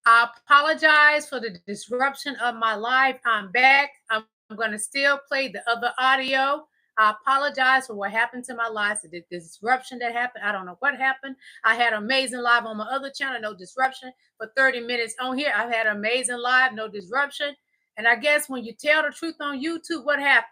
I apologize for the disruption of my life. I'm back. I'm going to still play the other audio. I apologize for what happened to my life, the disruption that happened. I don't know what happened. I had amazing live on my other channel, no disruption. For 30 minutes on here, I've had amazing live, no disruption. And I guess when you tell the truth on YouTube, what happened?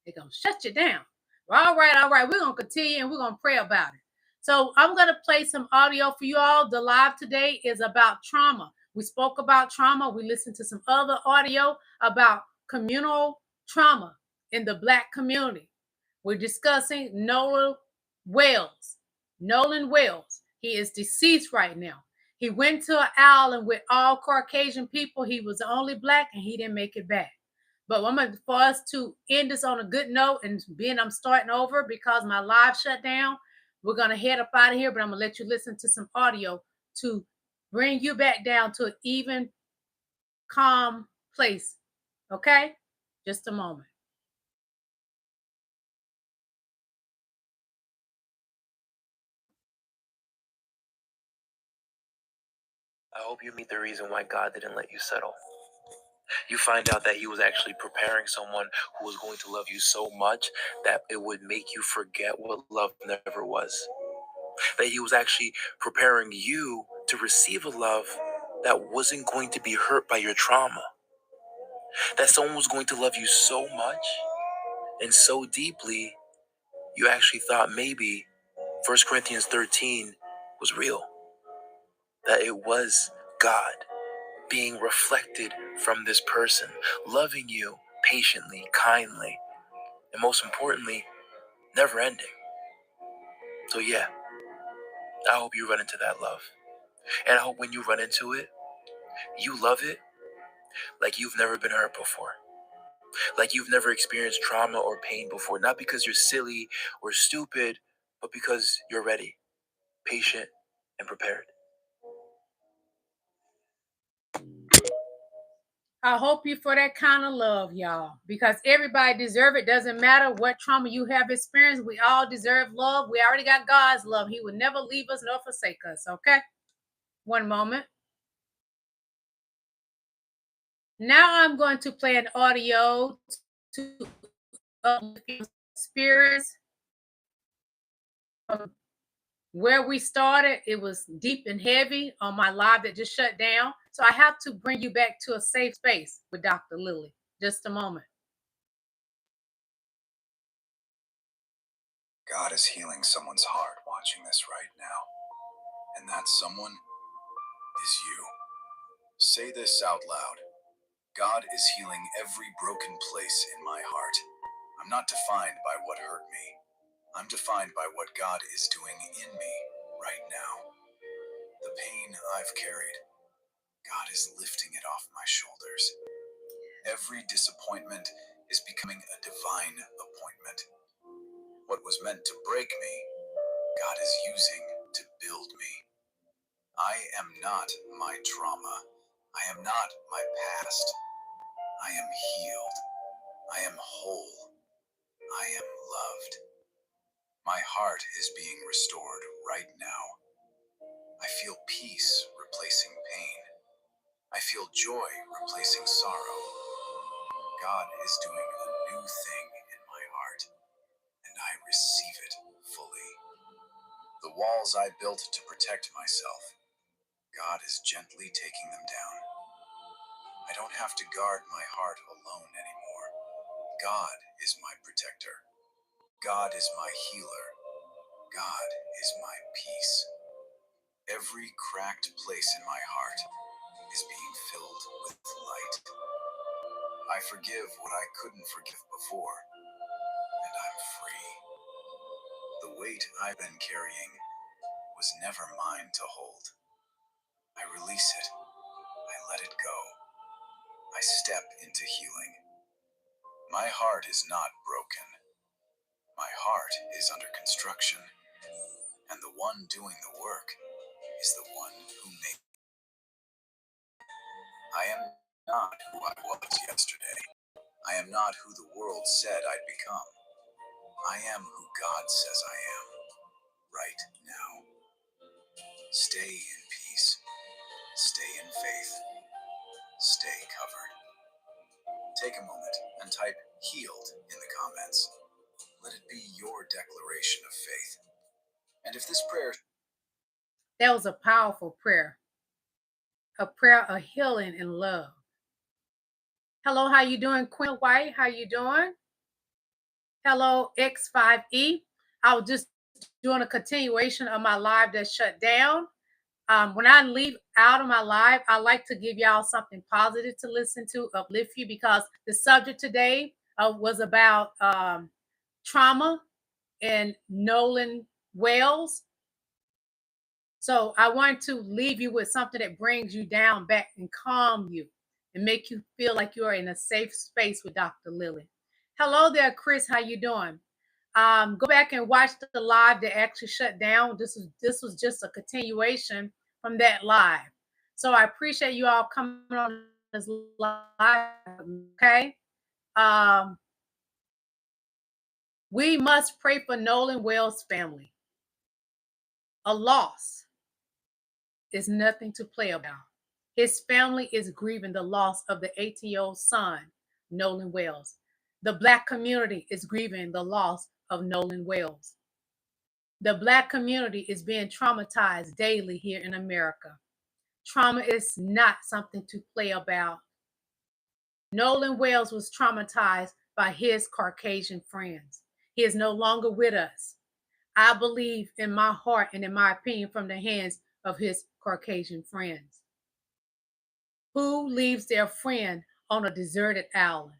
They're going to shut you down. Well, all right. We're going to continue and we're going to pray about it. So I'm going to play some audio for you all. The live today is about trauma. We spoke about trauma. We listened to some other audio about communal trauma in the Black community. We're discussing Nolan Wells. Nolan Wells. He is deceased right now. He went to an island with all Caucasian people. He was the only Black and he didn't make it back. But for us to end this on a good note, and being I'm starting over because my live shut down, we're going to head up out of here, but I'm going to let you listen to some audio to bring you back down to an even, calm place. Okay? Just a moment. I hope you meet the reason why God didn't let you settle. You find out that he was actually preparing someone who was going to love you so much that it would make you forget what love never was. That he was actually preparing you to receive a love that wasn't going to be hurt by your trauma. That someone was going to love you so much and so deeply, you actually thought maybe 1 Corinthians 13 was real. That it was God being reflected from this person, loving you patiently, kindly, and most importantly, never ending. So yeah, I hope you run into that love. And I hope when you run into it, you love it like you've never been hurt before. Like you've never experienced trauma or pain before. Not because you're silly or stupid, but because you're ready, patient, and prepared. I hope you for that kind of love, y'all, because everybody deserves it. Doesn't matter what trauma you have experienced. We all deserve love. We already got God's love. He would never leave us nor forsake us. Okay? One moment. Now I'm going to play an audio to uplift your spirits. Where we started, it was deep and heavy on my live that just shut down. So I have to bring you back to a safe space with Dr. Lillie. Just a moment. God is healing someone's heart watching this right now. And that someone is you. Say this out loud. God is healing every broken place in my heart. I'm not defined by what hurt me. I'm defined by what God is doing in me right now. The pain I've carried, God is lifting it off my shoulders. Every disappointment is becoming a divine appointment. What was meant to break me, God is using to build me. I am not my trauma. I am not my past. I am healed. I am whole. I am loved. My heart is being restored right now. I feel peace replacing pain. I feel joy replacing sorrow. God is doing a new thing in my heart, and I receive it fully. The walls I built to protect myself, God is gently taking them down. I don't have to guard my heart alone anymore. God is my protector. God is my healer. God is my peace. Every cracked place in my heart is being filled with light. I forgive what I couldn't forgive before, and I'm free. The weight I've been carrying was never mine to hold. I release it. I let it go. I step into healing. My heart is not broken. My heart is under construction, and the one doing the work is the one who made me. I am not who I was yesterday. I am not who the world said I'd become. I am who God says I am, right now. Stay in peace. Stay in faith, stay covered. Take a moment and type healed in the comments. Let it be your declaration of faith. And if this prayer... That was a powerful prayer. A prayer of healing and love. Hello, how you doing, Quinn White? How you doing? Hello, X5E. I was just doing a continuation of my live that shut down. When I leave out of my live, I like to give y'all something positive to listen to, uplift you, because the subject today was about trauma and Nolan Wales. So I want to leave you with something that brings you down back and calm you and make you feel like you are in a safe space with Dr. Lillie. Hello there, Chris. How you doing? Go back and watch the live that actually shut down. This was just a continuation from that live. So I appreciate you all coming on this live. Okay. We must pray for Nolan Wales' family. A loss is nothing to play about. His family is grieving the loss of the 18-year-old son, Nolan Wales. The Black community is grieving the loss of Nolan Wales. The Black community is being traumatized daily here in America. Trauma is not something to play about. Nolan Wales was traumatized by his Caucasian friends. He is no longer with us. I believe in my heart and in my opinion from the hands of his Caucasian friends. Who leaves their friend on a deserted island?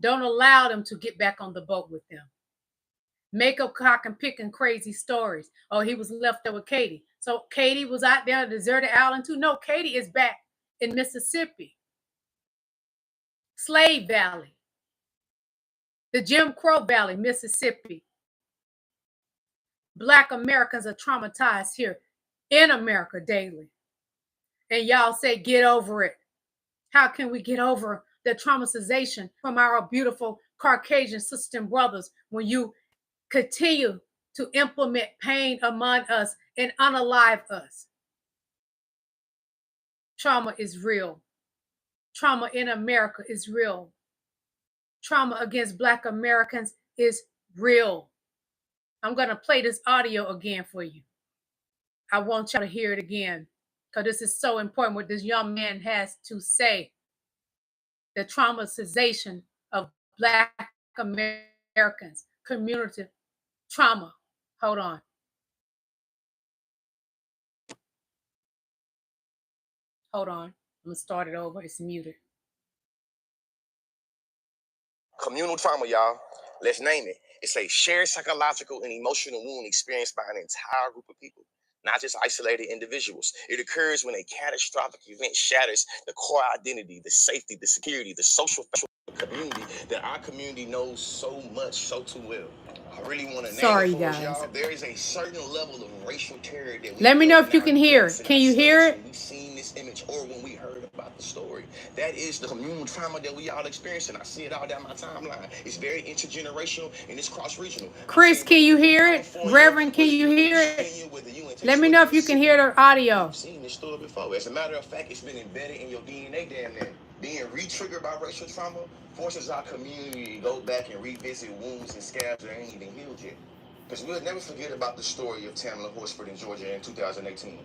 Don't allow them to get back on the boat with them. Make up cock and picking crazy stories. Oh, he was left there with Katie. So Katie was out there on a deserted island too. No, Katie is back in Mississippi. Slave Valley. The Jim Crow Valley, Mississippi. Black Americans are traumatized here in America daily. And y'all say, get over it. How can we get over the traumatization from our beautiful Caucasian sisters and brothers when you continue to implement pain among us and unalive us? Trauma is real. Trauma in America is real. Trauma against Black Americans is real. I'm going to play this audio again for you. I want y'all to hear it again because this is so important what this young man has to say. The traumatization of Black Americans, community trauma. Hold on. Hold on. I'm going to start it over. It's muted. Communal trauma, y'all. Let's name it. It's a shared psychological and emotional wound experienced by an entire group of people, not just isolated individuals. It occurs when a catastrophic event shatters the core identity, the safety, the security, the social community that our community knows so much, so too well. I really want to name it for us, y'all. There is a certain level of racial terror that we let me know if you can hear it. Can you hear it? We've seen this image or when we heard about the story. That is the communal trauma that we all experience, and I see it all down my timeline. It's very intergenerational and it's cross-regional. Chris, can you hear it? Reverend, can you hear it? Let me know if you can hear the audio. I've seen this story before. As a matter of fact, it's been embedded in your DNA damn near. Being re-triggered by racial trauma forces our community to go back and revisit wounds and scabs that ain't even healed yet. Because we'll never forget about the story of Tamla Horsford in Georgia in 2018.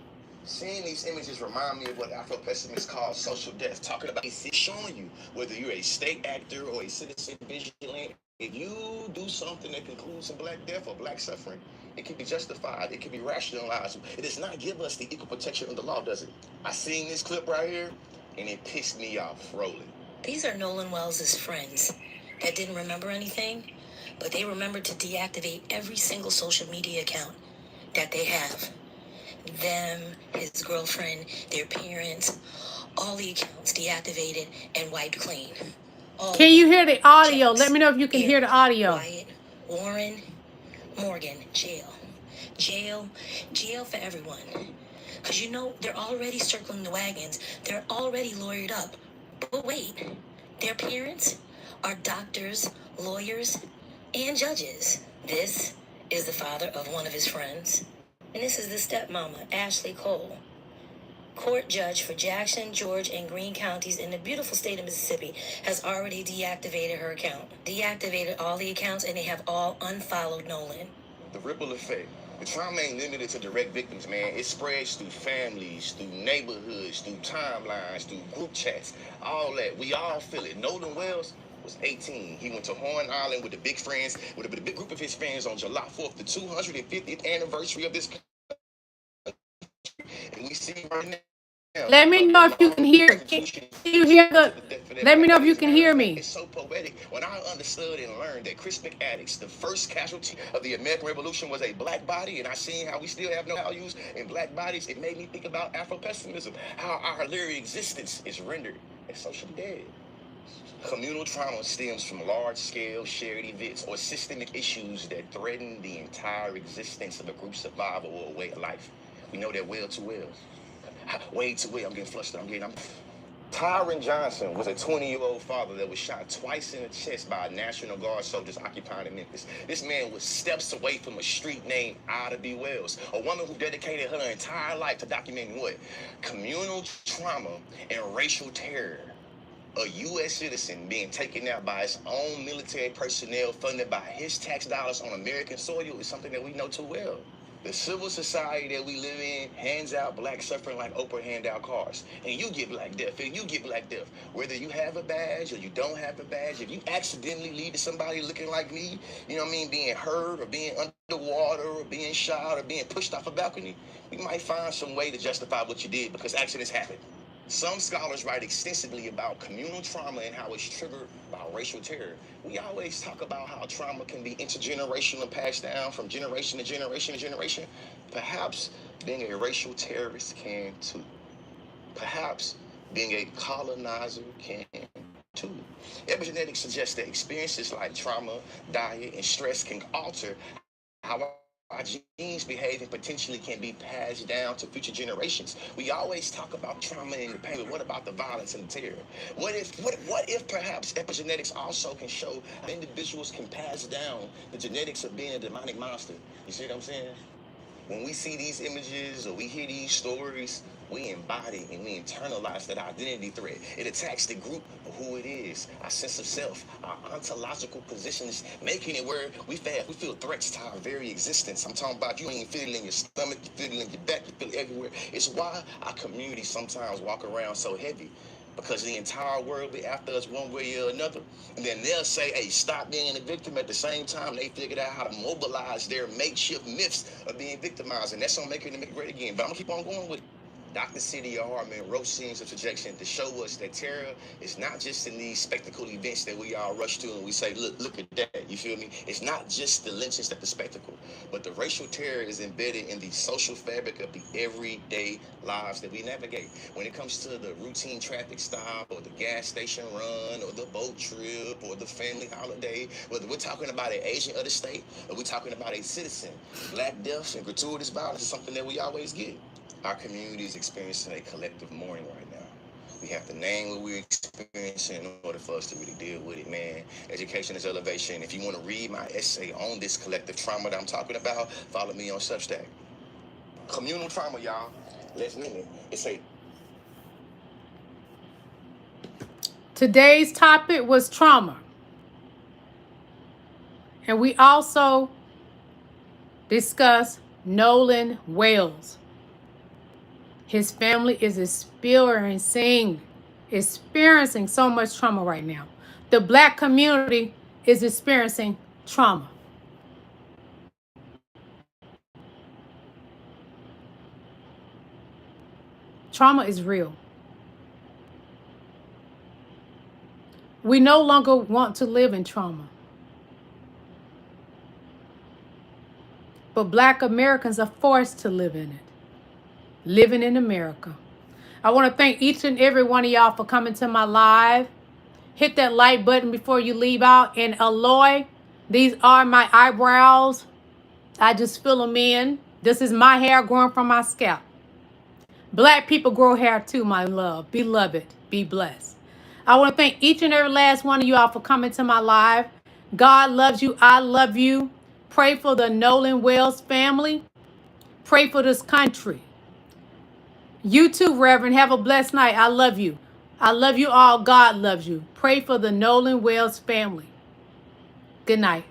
Seeing these images remind me of what Afro-pessimists call social death, talking about it's showing you whether you're a state actor or a citizen vigilant. If you do something that concludes in Black death or Black suffering, it can be justified, it can be rationalized. It does not give us the equal protection of the law, does it? I seen this clip right here, and it pissed me off rolling. These are Nolan Wales' friends that didn't remember anything, but they remembered to deactivate every single social media account that they have. Them, his girlfriend, their parents, all the accounts deactivated and wiped clean. Can you hear the audio? Let me know if you can hear the audio. Wyatt, Warren, Morgan, jail. Jail for everyone. Because you know, they're already circling the wagons. They're already lawyered up. But wait, their parents are doctors, lawyers, and judges. This is the father of one of his friends. And this is the stepmama, Ashley Cole. court judge for Jackson, George, and Greene counties in the beautiful state of Mississippi has already deactivated her account. Deactivated all the accounts, and they have all unfollowed Nolan. The ripple effect. The trauma ain't limited to direct victims, man. It spreads through families, through neighborhoods, through timelines, through group chats, all that. We all feel it. Nolan Wells was 18. He went to Horn Island with the big friends, with a big group of his friends on July 4th, the 250th anniversary of this. And we see right now. Let me know if you can hear. Can you hear the? Let me know if you can hear me. It's so poetic. When I understood and learned that Chris McAdams, the first casualty of the American Revolution, was a black body, and I seen how we still have no values in black bodies, it made me think about Afro-pessimism, how our very existence is rendered as socially dead. Communal trauma stems from large-scale shared events or systemic issues that threaten the entire existence of a group survival or a way of life. We know that well too well. Way too well. I'm getting flustered. Tyron Johnson was a 20-year-old father that was shot twice in the chest by National Guard soldiers occupying Memphis. This man was steps away from a street named Ida B. Wells, a woman who dedicated her entire life to documenting what? Communal trauma and racial terror. A U.S. citizen being taken out by his own military personnel funded by his tax dollars on American soil is something that we know too well. The civil society that we live in hands out black suffering like Oprah hand out cars. And you get black death, and you get black death. Whether you have a badge or you don't have a badge, if you accidentally lead to somebody looking like me, you know what I mean, being hurt or being underwater or being shot or being pushed off a balcony, we might find some way to justify what you did because accidents happen. Some scholars write extensively about communal trauma and how it's triggered by racial terror. We always talk about how trauma can be intergenerational and passed down from generation to generation to generation. Perhaps being a racial terrorist can too. Perhaps being a colonizer can too. Epigenetics suggests that experiences like trauma, diet, and stress can alter how our genes behave and potentially can be passed down to future generations. We always talk about trauma and the pain, but what about the violence and the terror? What if perhaps epigenetics also can show how individuals can pass down the genetics of being a demonic monster? You see what I'm saying? When we see these images or we hear these stories, we embody and we internalize that identity threat. It attacks the group of who it is, our sense of self, our ontological positions, making it where we feel threats to our very existence. I'm talking about you ain't feel it in your stomach, you feel it in your back, you feel it everywhere. It's why our communities sometimes walk around so heavy. Because the entire world be after us one way or another. And then they'll say, hey, stop being a victim. At the same time, they figured out how to mobilize their makeshift myths of being victimized. And that's on making them great again. But I'm going to keep on going with it. Dr. Celia Hartman wrote Scenes of Projection to show us that terror is not just in these spectacle events that we all rush to and we say, look at that, you feel me? It's not just the lynchings that the spectacle, but the racial terror is embedded in the social fabric of the everyday lives that we navigate. When it comes to the routine traffic stop or the gas station run or the boat trip or the family holiday, whether we're talking about an agent of the state or we're talking about a citizen, black deaths and gratuitous violence is something that we always get. Our community is experiencing a collective mourning right now. We have to name what we're experiencing in order for us to really deal with it, man. Education is elevation. If you want to read my essay on this collective trauma that I'm talking about, follow me on Substack. Communal trauma, y'all. Let's name it. It's a... Today's topic was trauma. And we also discussed Nolan Wells. His family is experiencing so much trauma right now. The black community is experiencing trauma. Trauma is real. We no longer want to live in trauma. But black Americans are forced to live in it. Living in America. I want to thank each and every one of y'all for coming to my live. Hit that like button before you leave out. And Aloy, these are my eyebrows. I just fill them in. This is my hair growing from my scalp. Black people grow hair too, my love. Beloved, be blessed. I want to thank each and every last one of you all for coming to my live. God loves you. I love you. Pray for the Nolan Wells family. Pray for this country. You too, Reverend. Have a blessed night. I love you. I love you all. God loves you. Pray for the Nolan Wells family. Good night.